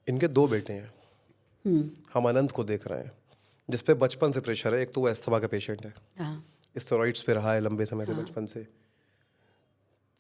इनके 2 बेटे हैं। हम अनंत को देख रहे हैं जिस पे बचपन से प्रेशर है। एक तो वो अस्थमा का पेशेंट है, स्टेरॉइड्स पे रहा है लंबे समय से, बचपन से।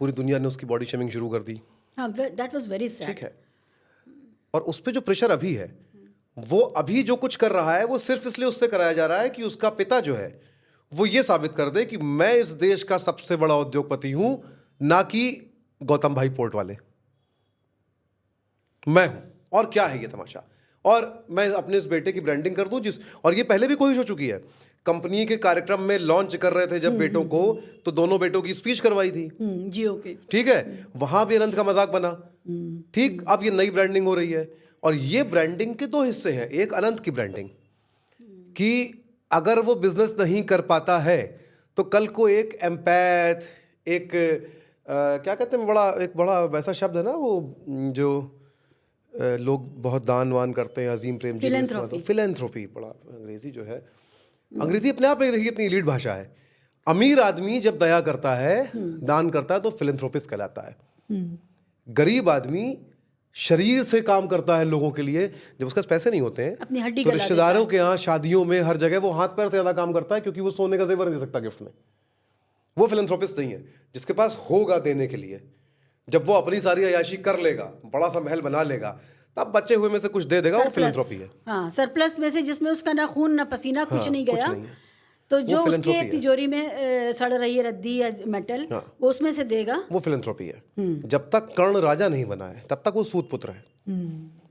पूरी दुनिया ने उसकी बॉडी शेमिंग शुरू कर दी। That was very sad. ठीक है, और उस पे जो प्रेशर अभी है, वो अभी जो कुछ कर रहा है वो सिर्फ इसलिए उससे कराया जा रहा है कि उसका पिता जो है वो ये साबित कर दे कि मैं इस देश का सबसे बड़ा उद्योगपति हूं, ना कि गौतम भाई पोर्ट वाले। मैं हूं, और क्या है ये तमाशा। और मैं अपने इस बेटे की ब्रांडिंग कर दूं और ये पहले भी कोशिश हो चुकी है। कंपनी के कार्यक्रम में लॉन्च कर रहे थे जब बेटों को, तो दोनों बेटों की स्पीच करवाई थी जियो के। ठीक है, वहां भी अनंत का मजाक बना। ठीक, अब ये नई ब्रांडिंग हो रही है, और ये ब्रांडिंग के 2 हिस्से हैं। एक अनंत की ब्रांडिंग कि अगर वो बिजनेस नहीं कर पाता है तो कल को एक एम्पैथ, एक क्या कहते हैं, एक बड़ा वैसा शब्द है ना वो, जो लोग बहुत दान वान करते हैं, अजीम प्रेम जी, फिलैंथ्रोपी, बड़ा अंग्रेजी जो है, अंग्रेजी अपने आप में देखिए कितनी लीड भाषा है। अमीर आदमी जब दया करता है, दान करता है, तो फिलैंथ्रोपिस्ट कहलाता है। गरीब आदमी शरीर से काम करता है लोगों के लिए, जब उसके पास पैसे नहीं होते हैं अपनी हड्डी तो रिश्तेदारों के यहाँ, शादियों में, हर जगह वो हाथ पैर से ज्यादा काम करता है, क्योंकि वो सोने का जेवर नहीं दे सकता गिफ्ट में। वो फिलैंथ्रोपिस्ट नहीं है। जिसके पास होगा देने के लिए, जब वो अपनी सारी अयाशी कर लेगा, बड़ा सा महल बना लेगा, तब बचे हुए में से कुछ दे देगा, वो फिलैंथ्रोपी है। हाँ, सरप्लस में से, जिसमें उसका ना खून ना पसीना, कुछ नहीं गया, नहीं है। तो जो उसके तिजोरी में सड़ रही है रद्दी या मेटल, वो उसमें से देगा, वो फिलैंथ्रोपी है। जब तक कर्ण राजा नहीं बना है तब तक वो सूत पुत्र है।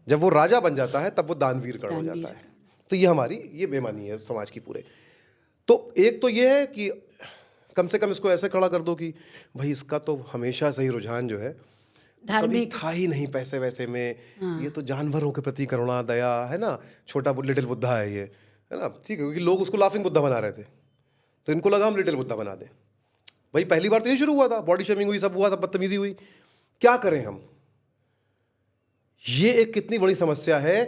जब वो राजा बन जाता है तब वो दानवीर कर्ण हो जाता है। तो ये हमारी ये बेईमानी है समाज की पूरे। तो एक तो ये है कि कम से कम इसको ऐसे खड़ा कर दो कि भाई इसका तो हमेशा से ही रुझान जो है कभी था ही नहीं पैसे वैसे में, ये तो जानवरों के प्रति करुणा दया है ना, छोटा लिटिल बुद्धा है ये, है ना। ठीक है, क्योंकि लोग उसको लाफिंग बुद्धा बना रहे थे, तो इनको लगा हम लिटिल बुद्धा बना दें। भाई पहली बार तो ये शुरू हुआ था, बॉडी शेमिंग हुई, सब हुआ, सब बदतमीजी हुई। क्या करें हम? ये एक कितनी बड़ी समस्या है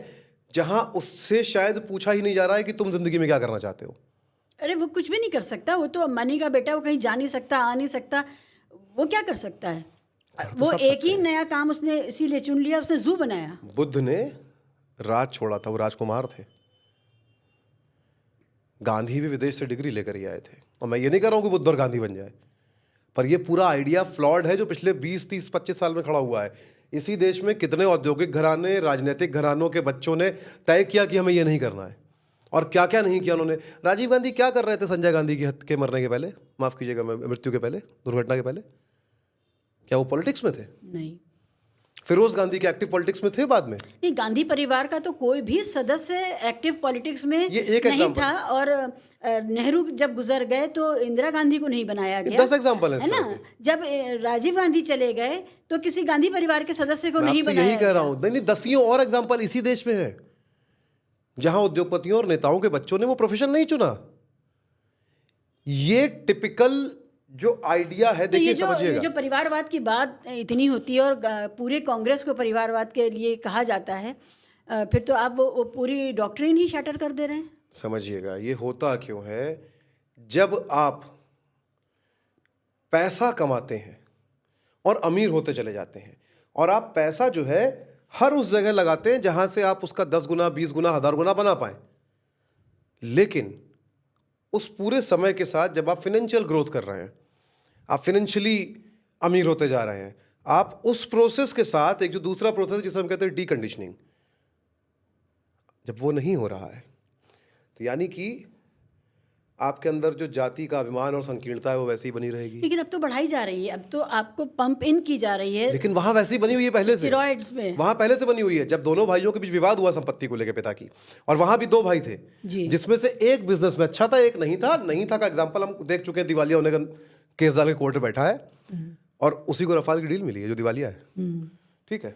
जहां उससे शायद पूछा ही नहीं जा रहा है कि तुम जिंदगी में क्या करना चाहते हो। अरे वो कुछ भी नहीं कर सकता, वो तो अम्बानी का बेटा, वो कहीं जा नहीं सकता, आ नहीं सकता, वो क्या कर सकता है? वो एक ही नया काम उसने इसीलिए चुन लिया, उसने जू बनाया। बुद्ध ने राज छोड़ा था, वो राजकुमार थे। गांधी भी विदेश से डिग्री लेकर ही आए थे। और मैं ये नहीं कर रहा हूं कि बुद्ध और गांधी बन जाए, पर ये पूरा आइडिया फ्लॉड है जो पिछले 20, 30, 25 साल में खड़ा हुआ है। इसी देश में कितने औद्योगिक घराने, राजनीतिक घरानों के बच्चों ने तय किया कि हमें ये नहीं करना है, और क्या क्या नहीं किया उन्होंने। राजीव गांधी क्या कर रहे थे संजय गांधी के मरने के पहले, माफ कीजिएगा, मृत्यु के पहले, दुर्घटना के पहले? क्या वो पॉलिटिक्स में थे? नहीं। फिरोज गांधी के एक्टिव पॉलिटिक्स में थे बाद में? नहीं, गांधी परिवार का तो कोई भी सदस्य एक्टिव पॉलिटिक्स में ये एक नहीं था। और नेहरू जब गुजर गए तो इंदिरा गांधी को नहीं बनाया गया। 10 एग्जाम्पल है ना। जब राजीव गांधी चले गए तो किसी गांधी परिवार के सदस्य को नहीं बनाया। यही कह रहा हूं, नहीं, दसियों और एग्जाम्पल इसी देश में है जहां उद्योगपतियों और नेताओं के बच्चों ने वो प्रोफेशन नहीं चुना। ये टिपिकल जो आइडिया है, देखिए समझिएगा, जो परिवारवाद की बात इतनी होती है और पूरे कांग्रेस को परिवारवाद के लिए कहा जाता है, फिर तो आप वो पूरी डॉक्ट्रिन ही शैटर कर दे रहे हैं। समझिएगा ये होता क्यों है। जब आप पैसा कमाते हैं और अमीर होते चले जाते हैं, और आप पैसा जो है हर उस जगह लगाते हैं जहां से आप उसका 10 गुना, 20 गुना, 1000 गुना बना पाए, लेकिन उस पूरे समय के साथ जब आप फाइनेंशियल ग्रोथ कर रहे हैं, आप फाइनेंशियली अमीर होते जा रहे हैं, आप उस प्रोसेस के साथ एक जो दूसरा प्रोसेस है जिसे हम कहते हैं डीकंडीशनिंग, जब वो नहीं हो रहा है, तो यानी कि आपके अंदर जो जाति का अभिमान और संकीर्णता है वो वैसे ही बनी रहेगी। लेकिन अब तो बढ़ाई जा रही है, अब तो आपको पंप इन की जा रही है। लेकिन वहां वैसे ही बनी हुई है पहले से, स्टेरॉइड्स में वहां पहले से बनी हुई है। जब दोनों भाइयों के बीच विवाद हुआ संपत्ति को लेकर पिता की, और वहां भी 2 भाई थे जिसमें से एक बिजनेस में अच्छा था, एक नहीं था। नहीं था का एग्जाम्पल हम देख चुके हैं, दिवालिया होने का केस डाल के कोर्ट में बैठा है, और उसी को रफाल की डील मिली है जो दिवालिया है। ठीक है,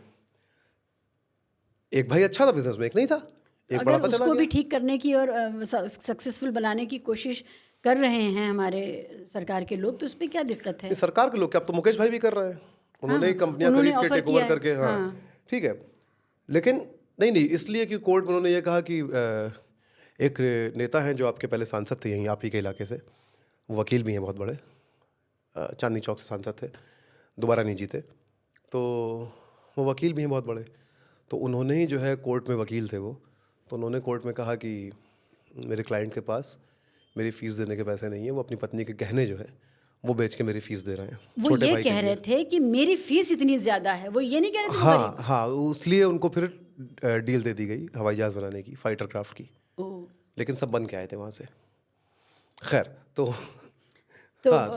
एक भाई अच्छा था बिजनेस में, एक नहीं था, एक बड़ा था, चला उसको भी गया। ठीक करने की और सक्सेसफुल बनाने की कोशिश कर रहे हैं हमारे सरकार के लोग, तो उसमें क्या दिक्कत है? सरकार के लोग क्या, अब तो मुकेश भाई भी कर रहे हैं, उन्होंने कंपनियां खरीद के टेक ओवर करके। हाँ ठीक है, लेकिन नहीं, इसलिए कि कोर्ट में उन्होंने ये कहा कि एक नेता हैं जो आपके पहले सांसद थे यहीं आप ही के इलाके से, वो वकील भी हैं बहुत बड़े, चांदनी चौक से सांसद थे, दोबारा नहीं जीते, तो वो वकील भी हैं बहुत बड़े, तो उन्होंने ही जो है कोर्ट में वकील थे वो, तो उन्होंने कोर्ट में कहा कि मेरे क्लाइंट के पास मेरी फ़ीस देने के पैसे नहीं है, वो अपनी पत्नी के गहने जो है वो बेच के मेरी फ़ीस दे रहे हैं वो छोटे ये भाई के कह लिए। रहे थे कि मेरी फीस इतनी ज़्यादा है, वो ये नहीं कह रहे थे वो हाँ हाँ, इसलिए उनको फिर डील दे दी गई हवाई जहाज़ बनाने की, फाइटर क्राफ्ट की, गरीब? लेकिन सब बन के आए थे वहाँ से। खैर तो तो हाँ,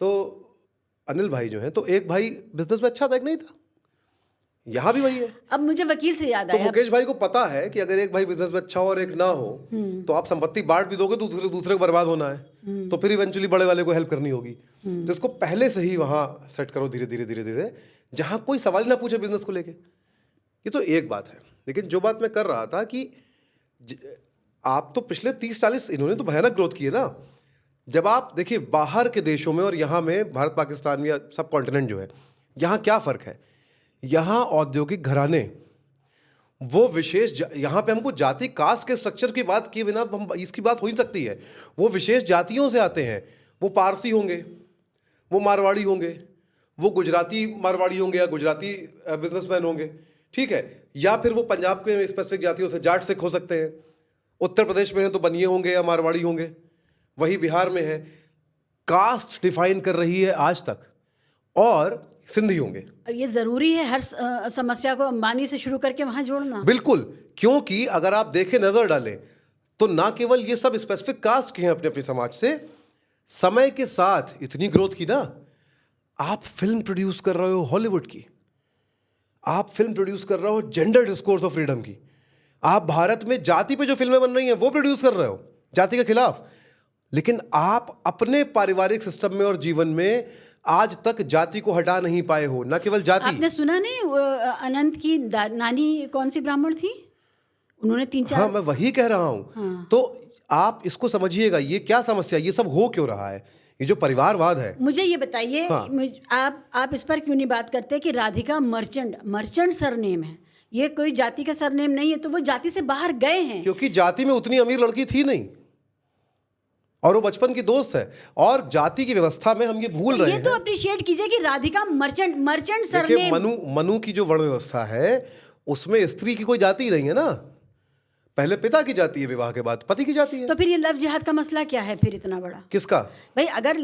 तो अनिल भाई जो हैं, तो एक भाई बिजनेस में अच्छा था, एक नहीं था। यहाँ भी वही है। अब मुझे वकील से याद तो आया, मुकेश भाई को पता है कि अगर एक भाई बिजनेस में अच्छा हो और एक ना हो, तो आप संपत्ति बांट भी दोगे तो दूसरे को बर्बाद होना है, तो फिर इवेंचुअली बड़े वाले को हेल्प करनी होगी। तो इसको पहले से ही वहां सेट करो, धीरे धीरे धीरे धीरे, जहां कोई सवाल ही ना पूछे बिजनेस को लेके। ये तो एक बात है, लेकिन जो बात मैं कर रहा था कि आप तो पिछले 30-40, इन्होंने तो भयानक ग्रोथ की है ना। जब आप देखिए बाहर के देशों में और यहाँ में, भारत पाकिस्तान या सब कॉन्टिनेंट जो है, यहाँ क्या फ़र्क है? यहाँ औद्योगिक घराने वो विशेष यहाँ पे हमको जाति कास्ट के स्ट्रक्चर की बात किए बिना हम इसकी बात हो ही सकती है। वो विशेष जातियों से आते हैं, वो पारसी होंगे, वो मारवाड़ी होंगे, वो गुजराती मारवाड़ी होंगे या गुजराती बिजनेसमैन होंगे, ठीक है, या फिर वो पंजाब के स्पेसिफिक जातियों से जाट सिख हो सकते हैं, उत्तर प्रदेश में है तो बनिए होंगे या मारवाड़ी होंगे, वही बिहार में है। कास्ट डिफाइन कर रही है आज तक, और सिंधी होंगे। ये ज़रूरी है हर समस्या को अंबानी से शुरू करके वहाँ जोड़ना? बिल्कुल, क्योंकि अगर आप देखें, नजर डालें, तो ना केवल ये सब स्पेसिफिक कास्ट के हैं अपने अपने समाज से, समय के साथ इतनी ग्रोथ की ना। आप फिल्म प्रोड्यूस कर रहे हो हॉलीवुड की, आप फिल्म प्रोड्यूस कर रहे हो जेंडर डिस्कोर्स ऑफ फ्रीडम की, आप भारत में जाति पे जो फिल्में बन रही हैं वो प्रोड्यूस कर रहे हो जाति के खिलाफ, लेकिन आप अपने पारिवारिक सिस्टम में और जीवन में आज तक जाति को हटा नहीं पाए हो। ना केवल जाति, आपने सुना नहीं वो अनंत की नानी कौन सी ब्राह्मण थी? उन्होंने 3-4, हाँ मैं वही कह रहा हूं। हाँ। तो आप इसको समझिएगा, ये क्या समस्या, ये सब हो क्यों रहा है, ये जो परिवारवाद है। मुझे ये बताइए, हाँ। आप इस पर क्यों नहीं बात करते कि राधिका मर्चेंट सरनेम है, ये कोई जाति का सरनेम नहीं है, तो वो जाति से बाहर गए हैं। क्योंकि जाति में उतनी अमीर लड़की थी नहीं, और वो बचपन की दोस्त है, और जाति की व्यवस्था में हम ये भूल रहे ये हैं। तो अप्रिशिएट कीजिए कि राधिका मर्चेंट देखिए, सरनेम। मनु की जो वर्ण व्यवस्था है उसमें स्त्री की कोई जाति नहीं है ना, पहले पिता की जाति है, विवाह के बाद पति की जाति है। तो फिर ये लव जिहाद का मसला क्या है फिर इतना बड़ा? किसका? भाई अगर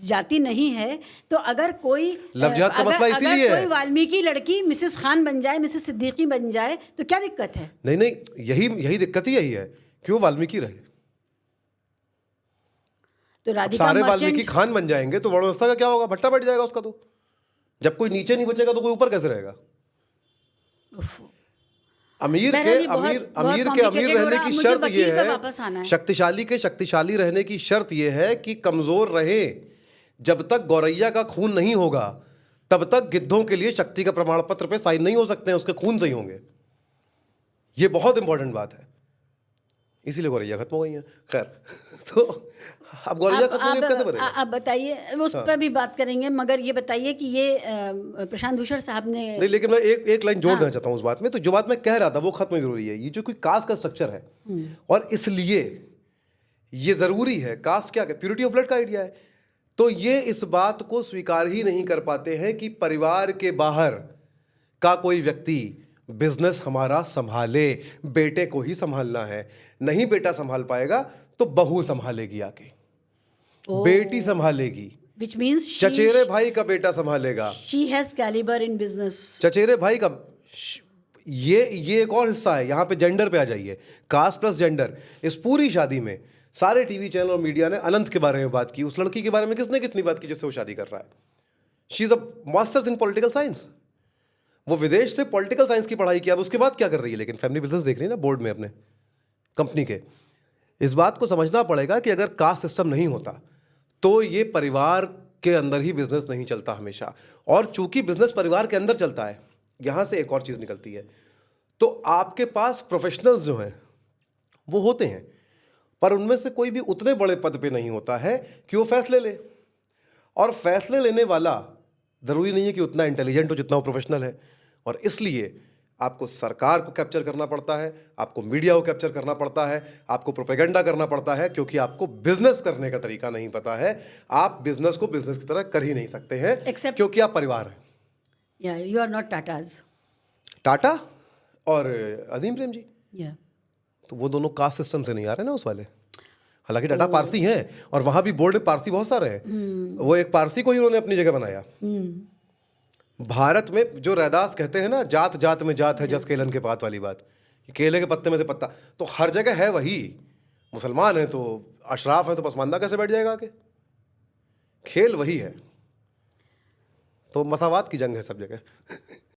जाति नहीं है तो अगर कोई लव जिहाद का मसला इसीलिए कोई है। वाल्मीकि लड़की मिसेस खान बन जाए, मिसेस सिद्दीकी बन जाए, तो क्या दिक्कत है? नहीं, यही दिक्कत ही यही है कि वो वाल्मीकि रहे। तो अब राधिका सारे वाल्मीकि मर्चेंट, खान बन जाएंगे तो वर्ण व्यवस्था का क्या होगा? भट्टा बैठ जाएगा उसका। तो जब कोई नीचे नहीं बचेगा तो कोई ऊपर कैसे रहेगा? अमीर के बहरहाल ये बहुत अमीर के अमीर complicated हो रहने रहा। की मुझे शर्त वकील ये पे है, वापस आना है। शक्तिशाली के शक्तिशाली रहने की शर्त ये है कि कमजोर रहे। जब तक गौरैया का खून नहीं होगा तब तक गिद्धों के लिए शक्ति का प्रमाण पत्र पे साइन नहीं हो सकते हैं, उसके खून से ही होंगे। ये बहुत इंपॉर्टेंट बात है, इसीलिए गौरैया खत्म हो गई है। खैर, तो अब गौरैया खत्म हो गई, कैसे बनेगा? आप बताइए, उस पर भी बात करेंगे, मगर ये बताइए कि ये प्रशांत भूषण साहब ने, नहीं, लेकिन मैं एक लाइन जोड़ देना चाहता हूँ उस बात में। तो जो बात मैं कह रहा था वो खत्म जरूरी है। ये जो कोई कास्ट का स्ट्रक्चर है, और इसलिए ये जरूरी है। कास्ट क्या है? प्यूरिटी ऑफ ब्लड का आइडिया है। तो ये इस बात को स्वीकार ही नहीं कर पाते हैं कि परिवार के बाहर का कोई व्यक्ति बिजनेस हमारा संभाले। बेटे को ही संभालना है, नहीं बेटा संभाल पाएगा तो बहू संभालेगी आके, बेटी संभालेगी, which means चचेरे भाई का बेटा संभालेगा। she has caliber in business। चचेरे भाई का ये एक और हिस्सा है। यहाँ पे जेंडर पे आ जाइए, कास्ट प्लस जेंडर। इस पूरी शादी में सारे टीवी चैनल और मीडिया ने अनंत के बारे में बात की। उस लड़की के बारे में किसने कितनी बात की जिससे वो शादी कर रहा है? She is a masters in political science. वो विदेश से पॉलिटिकल साइंस की पढ़ाई की, अब उसके बाद क्या कर रही है? लेकिन फैमिली बिजनेस देख रही है ना, बोर्ड में अपने कंपनी के। इस बात को समझना पड़ेगा कि अगर कास्ट सिस्टम नहीं होता तो ये परिवार के अंदर ही बिजनेस नहीं चलता हमेशा। और चूंकि बिजनेस परिवार के अंदर चलता है, यहां से एक और चीज निकलती है। तो आपके पास प्रोफेशनल्स जो हैं वो होते हैं, पर उनमें से कोई भी उतने बड़े पद पे नहीं होता है कि वो फैसले ले। और फैसले लेने वाला जरूरी नहीं है कि उतना इंटेलिजेंट हो जितना वो प्रोफेशनल है। और इसलिए आपको सरकार को कैप्चर करना पड़ता है, आपको मीडिया को कैप्चर करना पड़ता है, आपको प्रोपेगेंडा करना पड़ता है, क्योंकि आपको बिजनेस करने का तरीका नहीं पता है। आप बिजनेस को बिजनेस की तरह कर ही नहीं सकते हैं, Except- क्योंकि आप परिवार हैं। Yeah, you are not Tatas। Tata और अजीम प्रेम जी, या तो वो दोनों कास्ट सिस्टम से नहीं आ रहे ना उस वाले। हालांकि टाटा पारसी हैं और वहां भी बोर्ड में पारसी बहुत सारे हैं, वो एक पारसी को ही उन्होंने अपनी जगह बनाया। भारत में जो रैदास कहते हैं ना, जात जात में जात है जस केलन के पात वाली बात, कि केले के पत्ते में से पत्ता, तो हर जगह है वही। मुसलमान है तो अशराफ है तो पसमानदा कैसे बैठ जाएगा आके? खेल वही है। तो मसावात की जंग है सब जगह।